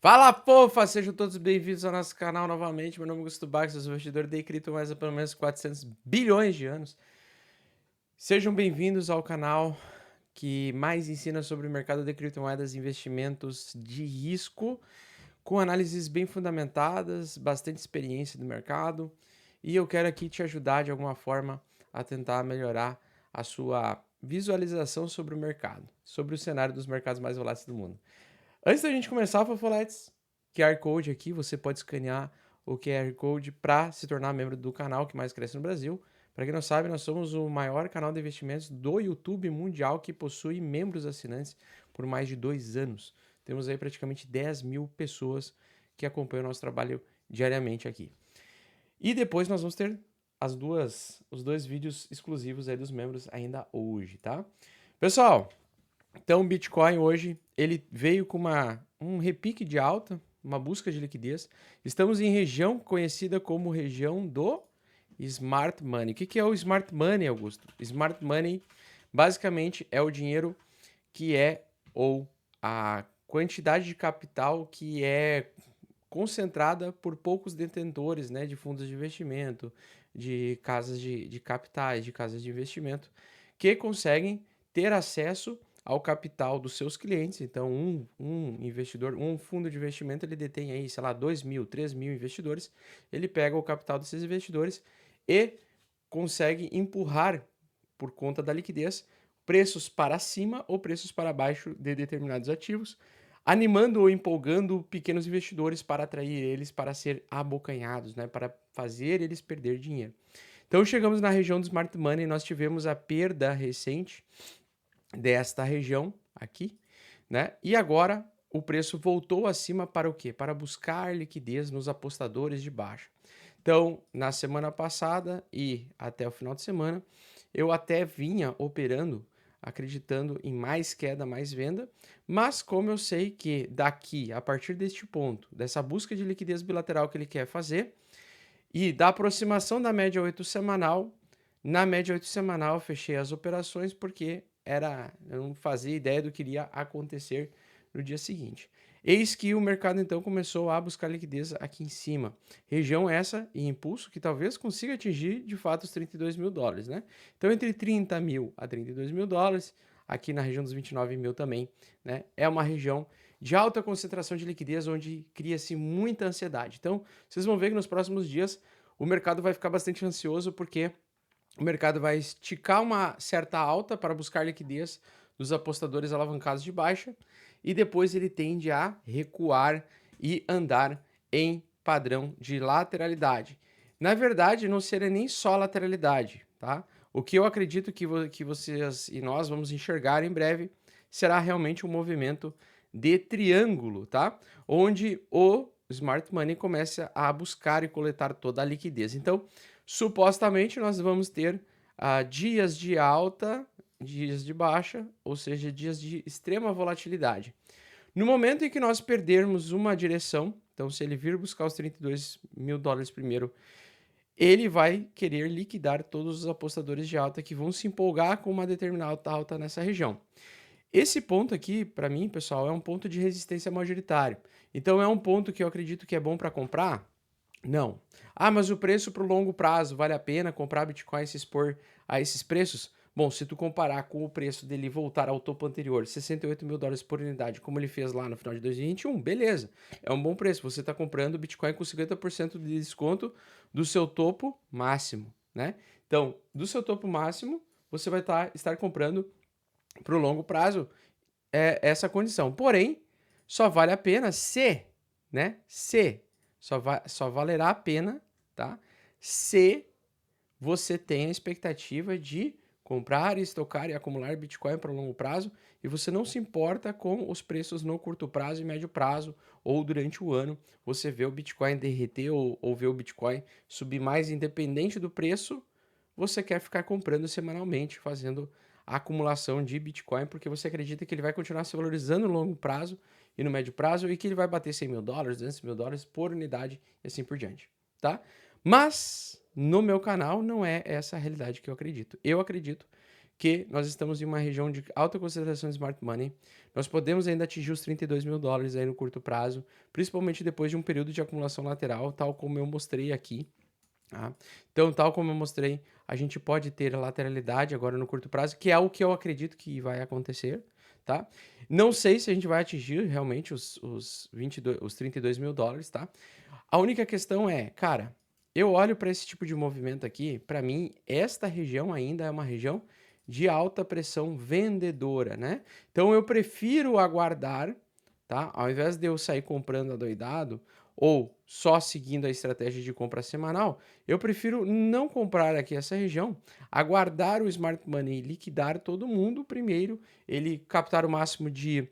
Fala, fofa! Sejam todos bem-vindos ao nosso canal novamente. Meu nome é Augusto Bax, eu sou investidor de cripto mais há pelo menos 400 bilhões de anos. Sejam bem-vindos ao canal que mais ensina sobre o mercado de criptomoedas e investimentos de risco, com análises bem fundamentadas, bastante experiência do mercado. E eu quero aqui te ajudar de alguma forma a tentar melhorar a sua visualização sobre o mercado, sobre o cenário dos mercados mais voláteis do mundo. Antes da gente começar, Fofoletes, QR Code aqui, você pode escanear o QR Code para se tornar membro do canal que mais cresce no Brasil. Para quem não sabe, nós somos o maior canal de investimentos do YouTube mundial que possui membros assinantes por mais de 2 anos. Temos aí praticamente 10 mil pessoas que acompanham o nosso trabalho diariamente aqui. E depois nós vamos ter os dois vídeos exclusivos aí dos membros ainda hoje, tá? Pessoal, então, o Bitcoin hoje, ele veio com um repique de alta, uma busca de liquidez. Estamos em região conhecida como região do Smart Money. O que é o Smart Money, Augusto? Smart Money, basicamente, é o dinheiro que é, ou a quantidade de capital que é concentrada por poucos detentores, né, de fundos de investimento, de casas de capitais, de casas de investimento, que conseguem ter acesso ao capital dos seus clientes. Então, um investidor, um fundo de investimento, ele detém aí, sei lá, 2.000, 3.000 investidores. Ele pega o capital desses investidores e consegue empurrar, por conta da liquidez, preços para cima ou preços para baixo de determinados ativos, animando ou empolgando pequenos investidores para atrair eles para ser abocanhados, né, para fazer eles perder dinheiro. Então, chegamos na região do Smart Money, nós tivemos a perda recente desta região aqui, né? E agora o preço voltou acima para o quê? Para buscar liquidez nos apostadores de baixa. Então, na semana passada e até o final de semana, eu até vinha operando, acreditando em mais queda, mais venda, mas como eu sei que daqui, a partir deste ponto, dessa busca de liquidez bilateral que ele quer fazer, e da aproximação da média 8 semanal, na média 8 semanal eu fechei as operações porque eu não fazia ideia do que iria acontecer no dia seguinte. Eis que o mercado então começou a buscar liquidez aqui em cima. Região essa e impulso que talvez consiga atingir de fato os 32 mil dólares, né? Então entre 30 mil a 32 mil dólares, aqui na região dos 29 mil também, né? É uma região de alta concentração de liquidez onde cria-se muita ansiedade. Então vocês vão ver que nos próximos dias o mercado vai ficar bastante ansioso porque o mercado vai esticar uma certa alta para buscar liquidez dos apostadores alavancados de baixa e depois ele tende a recuar e andar em padrão de lateralidade. Na verdade, não seria nem só lateralidade, tá? O que eu acredito que vocês e nós vamos enxergar em breve será realmente um movimento de triângulo, tá? Onde o Smart Money começa a buscar e coletar toda a liquidez. Então, supostamente nós vamos ter dias de alta, dias de baixa, ou seja, dias de extrema volatilidade. No momento em que nós perdermos uma direção, então se ele vir buscar os 32 mil dólares primeiro, ele vai querer liquidar todos os apostadores de alta que vão se empolgar com uma determinada alta nessa região. Esse ponto aqui, para mim, pessoal, é um ponto de resistência majoritário. Então é um ponto que eu acredito que é bom para comprar? Não. Ah, mas o preço para o longo prazo, vale a pena comprar Bitcoin e se expor a esses preços? Bom, se tu comparar com o preço dele voltar ao topo anterior, 68 mil dólares por unidade, como ele fez lá no final de 2021, beleza. É um bom preço. Você está comprando Bitcoin com 50% de desconto do seu topo máximo, né? Então, do seu topo máximo, você vai estar comprando para o longo prazo essa condição. Porém, só vale a pena se, né? Só valerá a pena, tá? Se você tem a expectativa de comprar, estocar e acumular Bitcoin para o longo prazo e você não se importa com os preços no curto prazo e médio prazo ou durante o ano, você vê o Bitcoin derreter ou vê o Bitcoin subir mais independente do preço, você quer ficar comprando semanalmente, fazendo a acumulação de Bitcoin, porque você acredita que ele vai continuar se valorizando no longo prazo e no médio prazo e que ele vai bater 100 mil dólares, 200 mil dólares por unidade e assim por diante, tá? Mas no meu canal não é essa a realidade que eu acredito. Eu acredito que nós estamos em uma região de alta concentração de smart money. Nós podemos ainda atingir os 32 mil dólares aí no curto prazo, principalmente depois de um período de acumulação lateral, tal como eu mostrei aqui. Tá? Então, tal como eu mostrei, a gente pode ter a lateralidade agora no curto prazo, que é o que eu acredito que vai acontecer. Tá? Não sei se a gente vai atingir realmente os 32 mil dólares. Tá? A única questão é, cara, eu olho para esse tipo de movimento aqui, para mim, esta região ainda é uma região de alta pressão vendedora, né? Então eu prefiro aguardar, tá? Ao invés de eu sair comprando adoidado ou só seguindo a estratégia de compra semanal, eu prefiro não comprar aqui essa região, aguardar o smart money liquidar todo mundo primeiro, ele captar o máximo de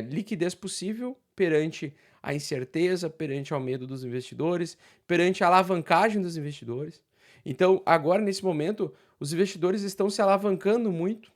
liquidez possível perante a incerteza, perante ao medo dos investidores, perante a alavancagem dos investidores. Então, agora, nesse momento, os investidores estão se alavancando muito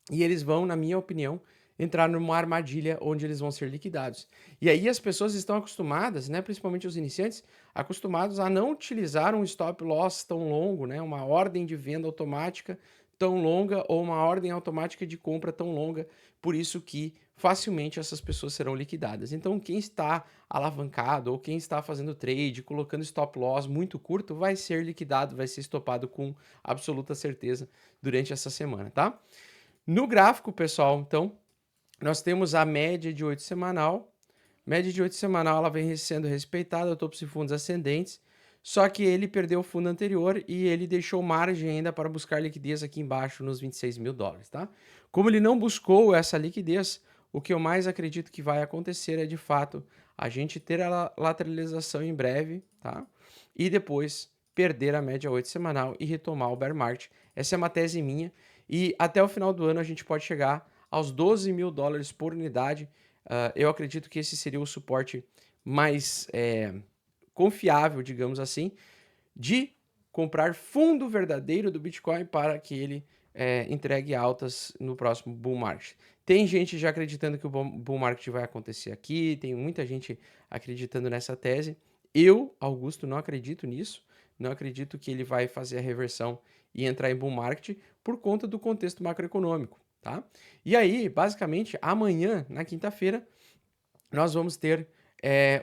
e eles vão, na minha opinião, entrar numa armadilha onde eles vão ser liquidados. E aí as pessoas estão acostumadas, né, principalmente os iniciantes, acostumados a não utilizar um stop loss tão longo, né, uma ordem de venda automática tão longa ou uma ordem automática de compra tão longa, por isso que facilmente essas pessoas serão liquidadas. Então, quem está alavancado ou quem está fazendo trade, colocando stop loss muito curto, vai ser liquidado, vai ser estopado com absoluta certeza durante essa semana, tá? No gráfico, pessoal, então, nós temos a média de 8 semanal. Média de 8 semanal ela vem sendo respeitada, topos e fundos ascendentes, só que ele perdeu o fundo anterior e ele deixou margem ainda para buscar liquidez aqui embaixo nos 26 mil dólares, tá? Como ele não buscou essa liquidez, o que eu mais acredito que vai acontecer é, de fato, a gente ter a lateralização em breve, tá? E depois perder a média 8 semanal e retomar o bear market. Essa é uma tese minha e até o final do ano a gente pode chegar aos 12 mil dólares por unidade. Eu acredito que esse seria o suporte mais confiável, digamos assim, de comprar fundo verdadeiro do Bitcoin para que ele entregue altas no próximo bull market. Tem gente já acreditando que o bull market vai acontecer aqui, tem muita gente acreditando nessa tese. Eu, Augusto, não acredito nisso, não acredito que ele vai fazer a reversão e entrar em bull market por conta do contexto macroeconômico, tá? E aí, basicamente, amanhã, na quinta-feira, nós vamos ter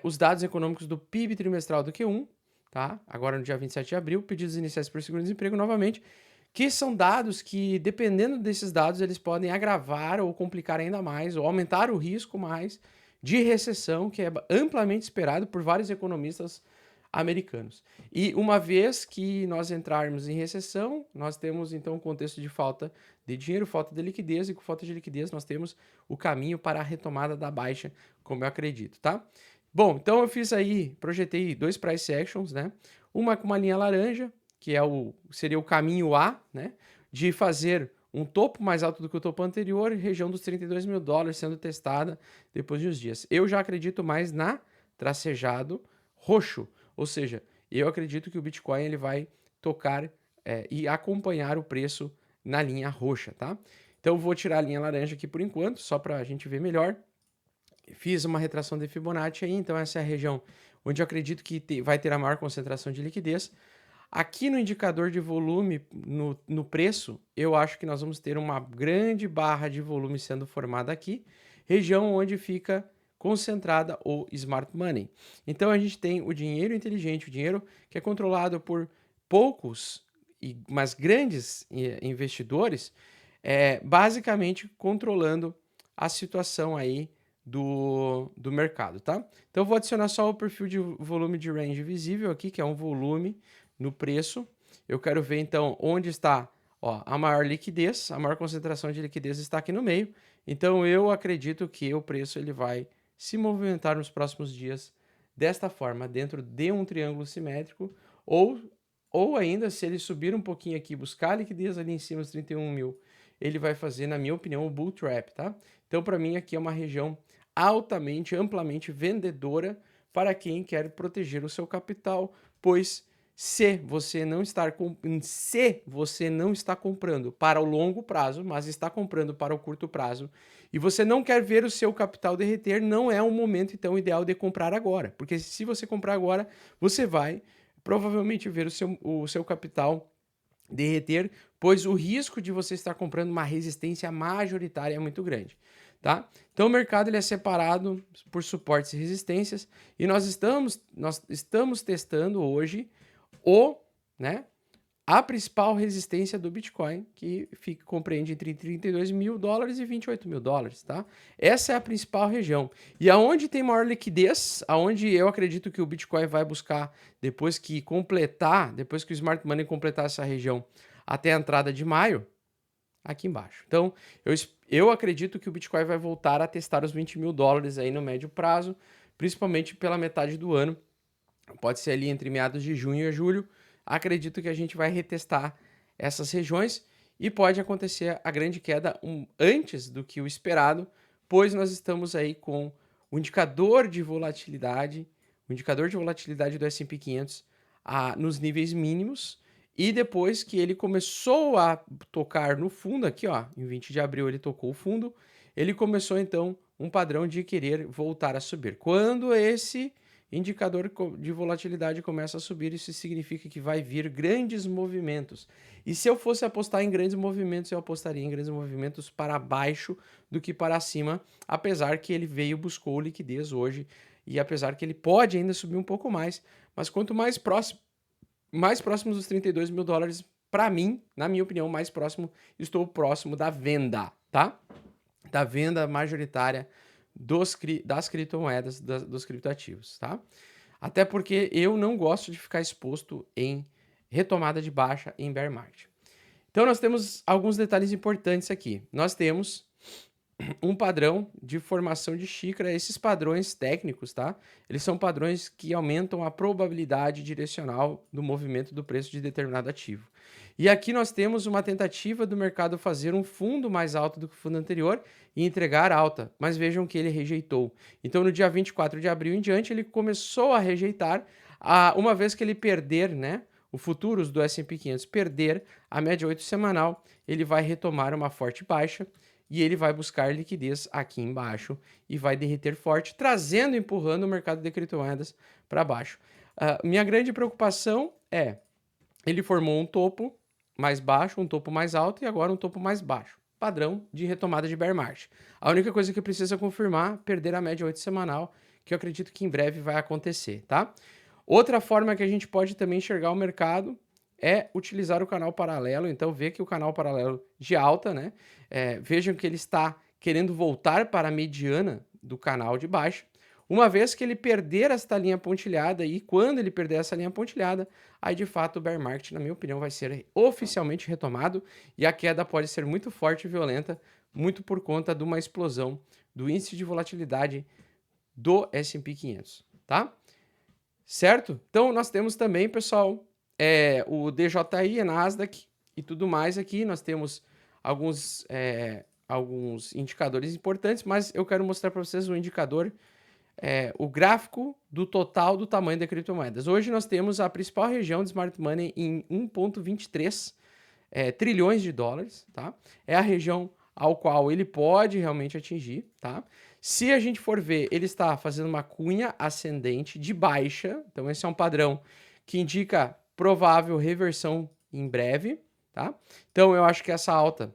os dados econômicos do PIB trimestral do Q1, tá? Agora no dia 27 de abril, pedidos iniciais por seguro-desemprego novamente, que são dados que, dependendo desses dados, eles podem agravar ou complicar ainda mais, ou aumentar o risco mais de recessão, que é amplamente esperado por vários economistas americanos. E uma vez que nós entrarmos em recessão, nós temos então um contexto de falta de dinheiro, falta de liquidez, e com falta de liquidez nós temos o caminho para a retomada da baixa, como eu acredito, tá? Bom, então eu fiz aí, projetei 2 price actions, né? Uma com uma linha laranja, que seria o caminho A, né? De fazer um topo mais alto do que o topo anterior, região dos 32 mil dólares sendo testada depois de uns dias. Eu já acredito mais na tracejado roxo, ou seja, eu acredito que o Bitcoin ele vai tocar e acompanhar o preço na linha roxa, tá? Então vou tirar a linha laranja aqui por enquanto, só para a gente ver melhor. Fiz uma retração de Fibonacci aí, então essa é a região onde eu acredito que vai ter a maior concentração de liquidez. Aqui no indicador de volume, no preço, eu acho que nós vamos ter uma grande barra de volume sendo formada aqui, região onde fica concentrada o smart money. Então a gente tem o dinheiro inteligente, o dinheiro que é controlado por poucos, mas grandes investidores, basicamente controlando a situação aí do mercado, tá? Então eu vou adicionar só o perfil de volume de range visível aqui, que é um volume no preço. Eu quero ver então onde está a maior liquidez, a maior concentração de liquidez está aqui no meio. Então eu acredito que o preço ele vai se movimentar nos próximos dias desta forma, dentro de um triângulo simétrico, ou ainda se ele subir um pouquinho aqui, buscar liquidez ali em cima dos 31 mil, ele vai fazer, na minha opinião, o bull trap, tá? Então para mim aqui é uma região altamente, amplamente vendedora para quem quer proteger o seu capital, pois se você não está comprando para o longo prazo, mas está comprando para o curto prazo, e você não quer ver o seu capital derreter, não é um momento então ideal de comprar agora, porque se você comprar agora, você vai provavelmente ver o seu capital derreter, pois o risco de você estar comprando uma resistência majoritária é muito grande, tá? Então o mercado ele é separado por suportes e resistências e nós estamos testando hoje o, né, a principal resistência do Bitcoin, que compreende entre $32.000 e $28.000, tá? Essa é a principal região. E aonde tem maior liquidez, aonde eu acredito que o Bitcoin vai buscar depois que o Smart Money completar essa região até a entrada de maio, aqui embaixo. Então, eu acredito que o Bitcoin vai voltar a testar os $20.000 aí no médio prazo, principalmente pela metade do ano. Pode ser ali entre meados de junho e julho. Acredito que a gente vai retestar essas regiões e pode acontecer a grande queda antes do que o esperado, pois nós estamos aí com o indicador de volatilidade do S&P 500 nos níveis mínimos, e depois que ele começou a tocar no fundo aqui, ó, em 20 de abril ele tocou o fundo, ele começou então um padrão de querer voltar a subir. Quando esse indicador de volatilidade começa a subir, isso significa que vai vir grandes movimentos. E se eu fosse apostar em grandes movimentos, eu apostaria em grandes movimentos para baixo do que para cima, apesar que ele buscou liquidez hoje, e apesar que ele pode ainda subir um pouco mais, mas quanto mais próximos dos $32.000, para mim, na minha opinião, estou próximo da venda, tá? Da venda majoritária das criptomoedas, dos criptoativos, tá? Até porque eu não gosto de ficar exposto em retomada de baixa em bear market. Então nós temos alguns detalhes importantes aqui. Nós temos um padrão de formação de xícara. Esses padrões técnicos, tá? Eles são padrões que aumentam a probabilidade direcional do movimento do preço de determinado ativo. E aqui nós temos uma tentativa do mercado fazer um fundo mais alto do que o fundo anterior e entregar alta, mas vejam que ele rejeitou. Então no dia 24 de abril em diante ele começou a rejeitar, uma vez que ele perder, né, o futuros do S&P 500 perder a média 8 semanal, ele vai retomar uma forte baixa e ele vai buscar liquidez aqui embaixo e vai derreter forte, empurrando o mercado de criptomoedas para baixo. Minha grande preocupação é, ele formou um topo mais baixo, um topo mais alto e agora um topo mais baixo. Padrão de retomada de bear market. A única coisa que precisa confirmar, perder a média 8 semanal, que eu acredito que em breve vai acontecer, tá? Outra forma que a gente pode também enxergar o mercado é utilizar o canal paralelo. Então, ver que o canal paralelo de alta, né? Vejam que ele está querendo voltar para a mediana do canal de baixa. Uma vez que ele perder esta linha pontilhada, e quando ele perder essa linha pontilhada, aí de fato o bear market, na minha opinião, vai ser oficialmente retomado e a queda pode ser muito forte e violenta, muito por conta de uma explosão do índice de volatilidade do S&P 500, tá? Certo? Então nós temos também, pessoal, o DJI, a Nasdaq e tudo mais aqui. Nós temos alguns indicadores importantes, mas eu quero mostrar para vocês o indicador, o gráfico do total do tamanho da criptomoedas. Hoje nós temos a principal região de Smart Money em 1,23 trilhões de dólares, tá? É a região ao qual ele pode realmente atingir, tá? Se a gente for ver, ele está fazendo uma cunha ascendente de baixa, então esse é um padrão que indica provável reversão em breve, tá? Então eu acho que essa alta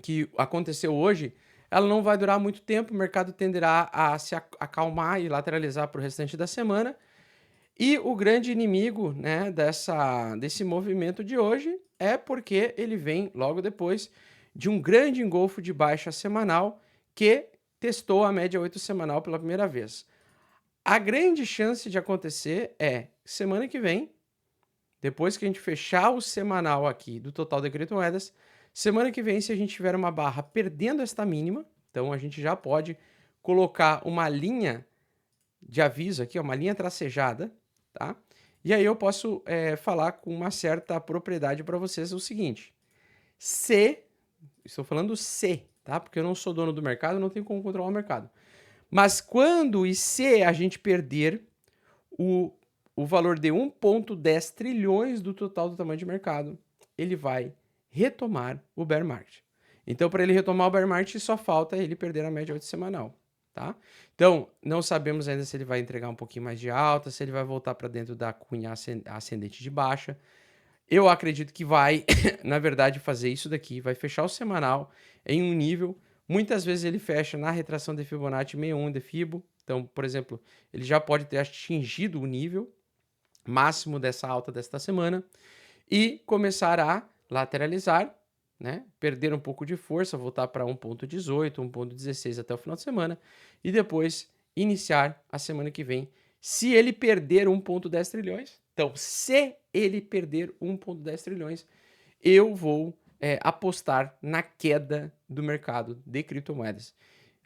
que aconteceu hoje, ela não vai durar muito tempo, o mercado tenderá a se acalmar e lateralizar para o restante da semana. E o grande inimigo, né, desse movimento de hoje é porque ele vem logo depois de um grande engolfo de baixa semanal que testou a média 8 semanal pela primeira vez. A grande chance de acontecer é semana que vem, depois que a gente fechar o semanal aqui do total de criptomoedas, semana que vem, se a gente tiver uma barra perdendo esta mínima, então a gente já pode colocar uma linha de aviso aqui, ó, uma linha tracejada, tá? E aí eu posso falar com uma certa propriedade para vocês o seguinte: estou falando se, tá? Porque eu não sou dono do mercado, não tenho como controlar o mercado. Mas quando e se a gente perder o valor de 1,10 trilhões do total do tamanho de mercado, ele vai retomar o bear market. Então, para ele retomar o bear market, só falta ele perder a média 8 semanal, tá? Então, não sabemos ainda se ele vai entregar um pouquinho mais de alta, se ele vai voltar para dentro da cunha ascendente de baixa. Eu acredito que vai, na verdade, fazer isso daqui, vai fechar o semanal em um nível. Muitas vezes ele fecha na retração de Fibonacci 61 de Fibo. Então, por exemplo, ele já pode ter atingido o nível máximo dessa alta desta semana e começar a lateralizar, né? Perder um pouco de força, voltar para 1,18, 1,16 até o final de semana e depois iniciar a semana que vem. Se ele perder 1,10 trilhões, então, se ele perder 1,10 trilhões, eu vou apostar na queda do mercado de criptomoedas.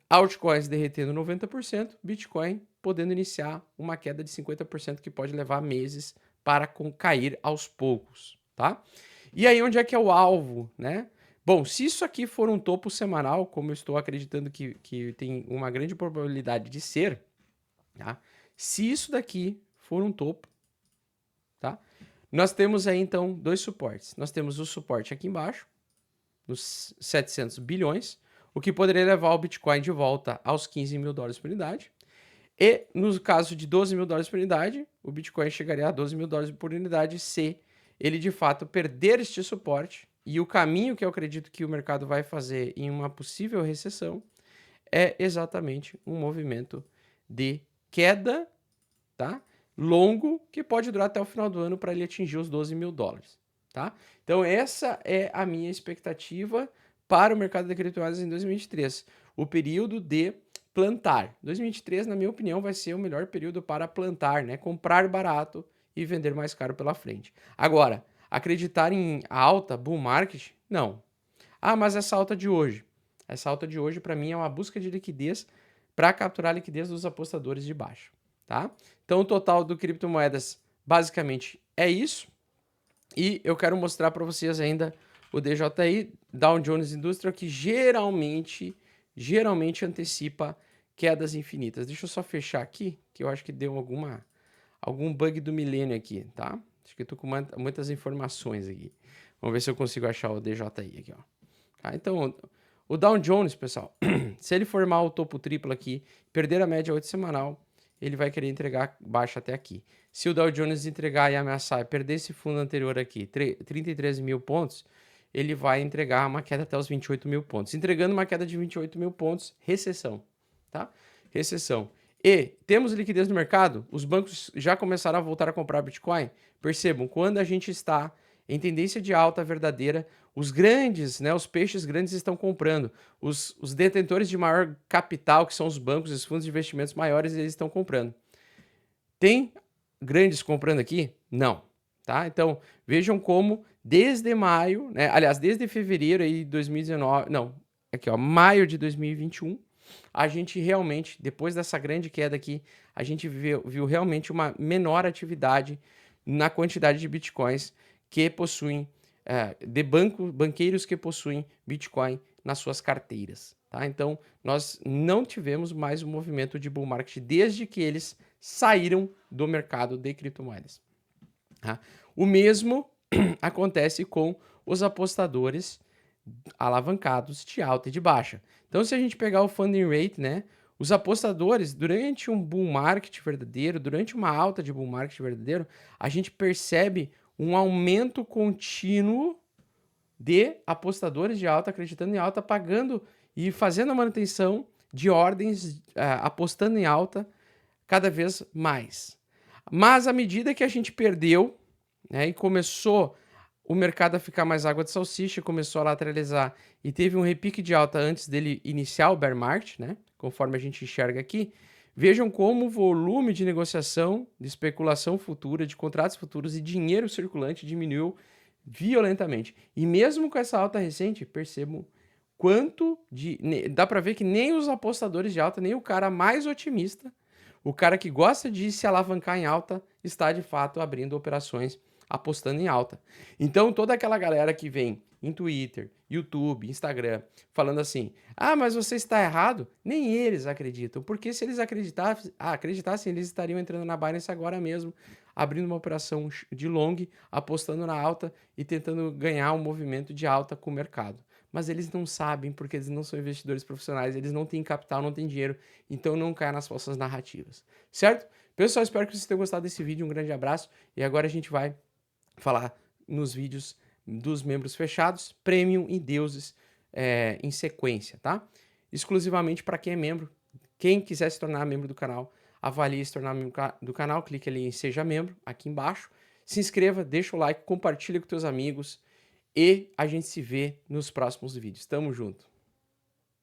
Altcoins derretendo 90%, Bitcoin podendo iniciar uma queda de 50% que pode levar meses para cair aos poucos, tá? E aí onde é que é o alvo, né? Bom, se isso aqui for um topo semanal, como eu estou acreditando que tem uma grande probabilidade de ser, tá? Se isso daqui for um topo, tá? Nós temos aí então dois suportes. Nós temos o suporte aqui embaixo, nos 700 bilhões, o que poderia levar o Bitcoin de volta aos 15 mil dólares por unidade. E no caso de 12 mil dólares por unidade, o Bitcoin chegaria a 12 mil dólares por unidade se ele de fato perder este suporte. E o caminho que eu acredito que o mercado vai fazer em uma possível recessão é exatamente um movimento de queda, tá? Longo, que pode durar até o final do ano para ele atingir os 12 mil dólares, tá? Então essa é a minha expectativa para o mercado de criptomoedas em 2023. O período de plantar. 2023, na minha opinião, vai ser o melhor período para plantar, né? Comprar barato e vender mais caro pela frente. Agora, acreditar em alta, bull market? Não. Ah, mas essa alta de hoje? Essa alta de hoje, para mim, é uma busca de liquidez para capturar a liquidez dos apostadores de baixo, tá? Então, o total do criptomoedas, basicamente, é isso. E eu quero mostrar para vocês ainda o DJI, Dow Jones Industrial, que geralmente antecipa quedas infinitas. Deixa eu só fechar aqui, que eu acho que deu algum bug do milênio aqui, tá? Acho que eu tô com muitas informações aqui. Vamos ver se eu consigo achar o DJI aqui, ó. Tá? Então, o Dow Jones, pessoal, se ele formar o topo triplo aqui, perder a média 8 semanal, ele vai querer entregar baixa até aqui. Se o Dow Jones entregar e ameaçar perder esse fundo anterior aqui, 33 mil pontos, ele vai entregar uma queda até os 28 mil pontos. Entregando uma queda de 28 mil pontos, recessão, tá? Recessão. E temos liquidez no mercado? Os bancos já começaram a voltar a comprar Bitcoin? Percebam, quando a gente está em tendência de alta verdadeira, os grandes, né, os peixes grandes estão comprando. Os detentores de maior capital, que são os bancos, os fundos de investimentos maiores, eles estão comprando. Tem grandes comprando aqui? Não. Tá? Então, vejam como desde maio, né, aliás, desde fevereiro aí de 2019, não, aqui ó, maio de 2021, a gente realmente, depois dessa grande queda aqui, a gente viu realmente uma menor atividade na quantidade de bitcoins que possuem, banqueiros que possuem Bitcoin nas suas carteiras. Tá? Então, nós não tivemos mais um movimento de bull market desde que eles saíram do mercado de criptomoedas. Tá? O mesmo acontece com os apostadores alavancados de alta e de baixa. Então, se a gente pegar o funding rate, né, os apostadores, durante um bull market verdadeiro, durante uma alta de bull market verdadeiro, a gente percebe um aumento contínuo de apostadores de alta, acreditando em alta, pagando e fazendo a manutenção de ordens, apostando em alta cada vez mais. Mas à medida que a gente perdeu, né, e começou o mercado a ficar mais água de salsicha, começou a lateralizar e teve um repique de alta antes dele iniciar o bear market, né, conforme a gente enxerga aqui, vejam como o volume de negociação, de especulação futura, de contratos futuros e dinheiro circulante diminuiu violentamente. E mesmo com essa alta recente, percebam quanto de... Dá para ver que nem os apostadores de alta, nem o cara mais otimista, o cara que gosta de se alavancar em alta, está de fato abrindo operações apostando em alta. Então, toda aquela galera que vem em Twitter, YouTube, Instagram, falando assim, ah, mas você está errado, nem eles acreditam, porque se eles acreditassem, eles estariam entrando na Binance agora mesmo, abrindo uma operação de long, apostando na alta e tentando ganhar um movimento de alta com o mercado. Mas eles não sabem, porque eles não são investidores profissionais, eles não têm capital, não têm dinheiro, então não caem nas falsas narrativas, certo? Pessoal, espero que vocês tenham gostado desse vídeo, um grande abraço, e agora a gente vai falar nos vídeos dos membros fechados, Premium e Deuses em sequência, tá? Exclusivamente para quem é membro. Quem quiser se tornar membro do canal, avalie se tornar membro do canal, clique ali em Seja Membro, aqui embaixo. Se inscreva, deixa o like, compartilha com teus amigos e a gente se vê nos próximos vídeos. Tamo junto!